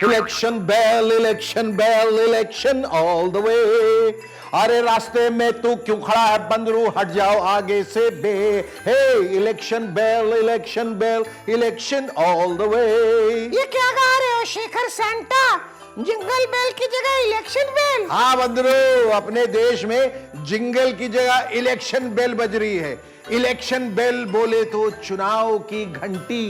Election bell election all the way. अरे रास्ते में तू क्यों खड़ा है बंदरू, हट जाओ आगे से बे। Hey election bell election all the way. ये क्या गा रहे हो शेखर सेंटा? जिंगल बेल की जगह इलेक्शन बेल? हाँ बंदरू, अपने देश में जिंगल की जगह इलेक्शन बेल बज रही है। इलेक्शन बेल बोले तो चुनाव की घंटी,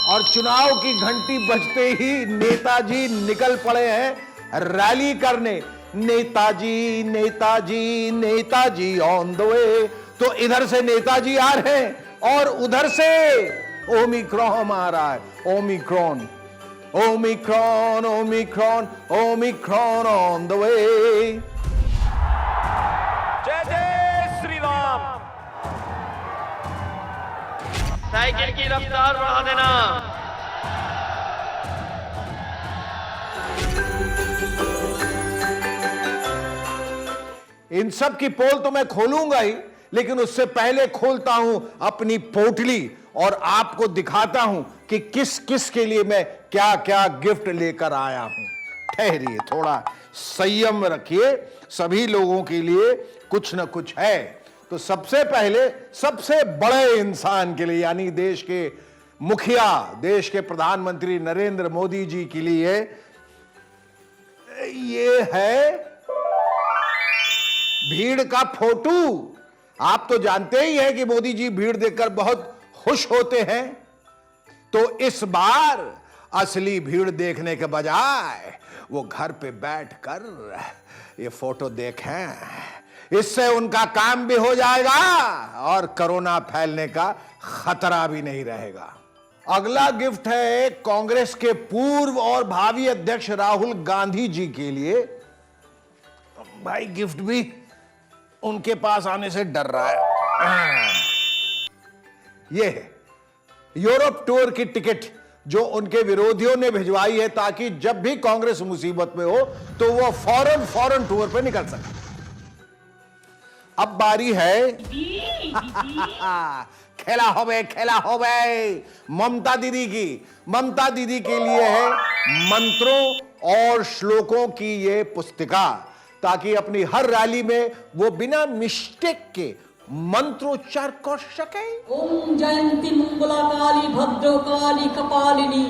और चुनाव की घंटी बजते ही नेताजी निकल पड़े हैं रैली करने। Netaji Netaji Netaji on the way. तो इधर से नेताजी आ रहे हैं और उधर से ओमिक्रॉन आ रहा है। Omicron Omicron Omicron Omicron on the way. जय जय श्री राम। साइकिल की रफ्तार बढ़ा देना। इन सब की पोल तो मैं खोलूंगा ही, लेकिन उससे पहले खोलता हूं अपनी पोटली और आपको दिखाता हूं कि किस किस के लिए मैं क्या क्या गिफ्ट लेकर आया हूं। ठहरिए, थोड़ा संयम रखिए, सभी लोगों के लिए कुछ न कुछ है। तो सबसे पहले सबसे बड़े इंसान के लिए, यानी देश के मुखिया, देश के प्रधानमंत्री नरेंद्र मोदी जी के लिए ये है भीड़ का फोटो। आप तो जानते ही हैं कि मोदी जी भीड़ देखकर बहुत खुश होते हैं। तो इस बार असली भीड़ देखने के बजाय वो घर पे बैठकर ये फोटो देखें। इससे उनका काम भी हो जाएगा और कोरोना फैलने का खतरा भी नहीं रहेगा। अगला गिफ्ट है कांग्रेस के पूर्व और भावी अध्यक्ष राहुल गांधी जी के लिए। भाई गिफ्ट भी उनके पास आने से डर रहा है। ये है यूरोप टूर की टिकट जो उनके विरोधियों ने भिजवाई है, ताकि जब भी कांग्रेस मुसीबत में हो तो वो फौरन टूर पे निकल सके। अब बारी है खेला हो बे ममता दीदी की। ममता दीदी के लिए है मंत्रों और श्लोकों की ये पुस्तिका, ताकि अपनी हर रैली में वो बिना मिस्टेक के मंत्रोच्चार कर सके। ओम जयंती मंगला काली भद्र काली कपालिनी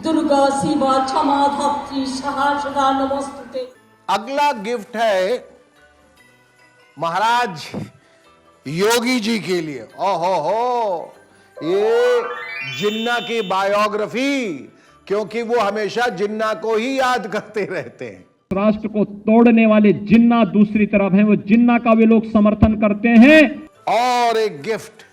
दुर्गा शिवा क्षमा धात्री सहस्रदा नमोस्तुते। अगला गिफ्ट है महाराज योगी जी के लिए। ओहो, ये जिन्ना की बायोग्राफी, क्योंकि वो हमेशा जिन्ना को ही याद करते रहते हैं। राष्ट्र को तोड़ने वाले जिन्ना दूसरी तरफ हैं, वो जिन्ना का भी लोग समर्थन करते हैं। और एक गिफ्ट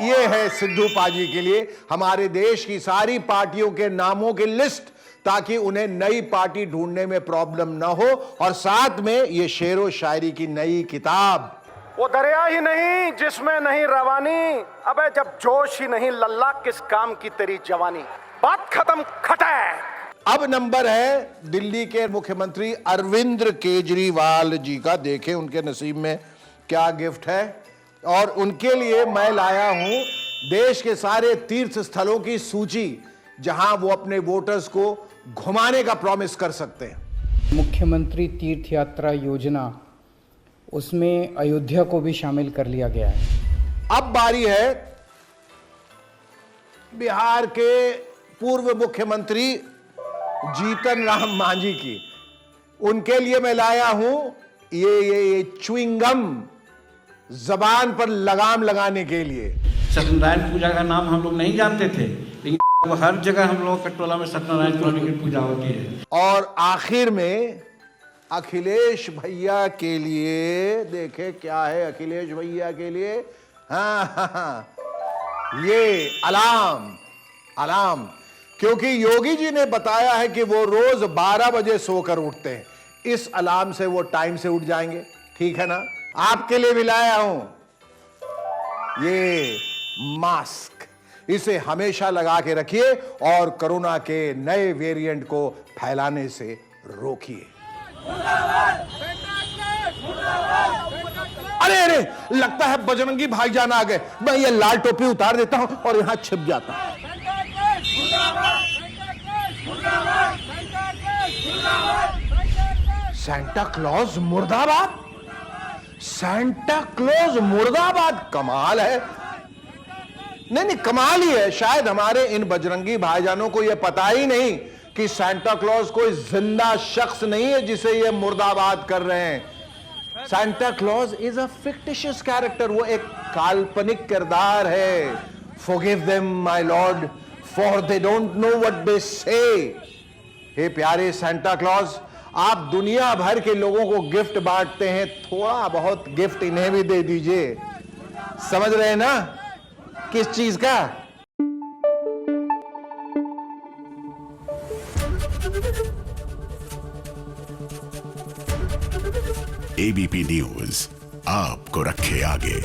ये है सिद्धू पाजी के लिए, हमारे देश की सारी पार्टियों के नामों की लिस्ट, ताकि उन्हें नई पार्टी ढूंढने में प्रॉब्लम ना हो, और साथ में ये शेरो शायरी की नई किताब। वो दरिया ही नहीं जिसमें नहीं रवानी, अबे जब जोश ही नहीं लल्ला किस काम की तेरी जवानी। बात खत्म खटै। अब नंबर है दिल्ली के मुख्यमंत्री अरविंद केजरीवाल जी का। देखें उनके नसीब में क्या गिफ्ट है। और उनके लिए मैं लाया हूं देश के सारे तीर्थ स्थलों की सूची, जहां वो अपने वोटर्स को घुमाने का प्रॉमिस कर सकते हैं। मुख्यमंत्री तीर्थ यात्रा योजना, उसमें अयोध्या को भी शामिल कर लिया गया है। अब बारी है बिहार के पूर्व मुख्यमंत्री जीतन राम मांझी की। उनके लिए मैं लाया हूं ये च्युइंगम, जबान पर लगाम लगाने के लिए। सत्यनारायण पूजा का नाम हम लोग नहीं जानते थे, लेकिन हर जगह हम लोग के टोला में सत्यनारायण स्वामी की पूजा होती है। और आखिर में अखिलेश भैया के लिए देखे क्या है। अखिलेश भैया के लिए हाँ, ये अलार्म, क्योंकि योगी जी ने बताया है कि वो रोज 12 बजे सोकर उठते हैं। इस अलार्म से वो टाइम से उठ जाएंगे। ठीक है ना। आपके लिए भी लाया हूं ये मास्क, इसे हमेशा लगा के रखिए और कोरोना के नए वेरिएंट को फैलाने से रोकिए। अरे लगता है बजरंगी भाईजान आ गए। मैं ये लाल टोपी उतार देता हूं और यहां छिप जाता हूं। सांता क्लॉज मुर्दाबाद, सांता क्लॉज मुर्दाबाद, कमाल है। नहीं कमाल ही है। शायद हमारे इन बजरंगी भाईजानों को यह पता ही नहीं कि सांता क्लॉज कोई जिंदा शख्स नहीं है जिसे ये मुर्दाबाद कर रहे हैं। Santa Claus is a fictitious character, वो एक काल्पनिक किरदार है। Forgive them my Lord for they don't know what they से। हे प्यारे सांता क्लॉज, आप दुनिया भर के लोगों को गिफ्ट बांटते हैं, थोड़ा बहुत गिफ्ट इन्हें भी दे दीजिए। समझ रहे हैं ना किस चीज का? एबीपी न्यूज आपको रखे आगे।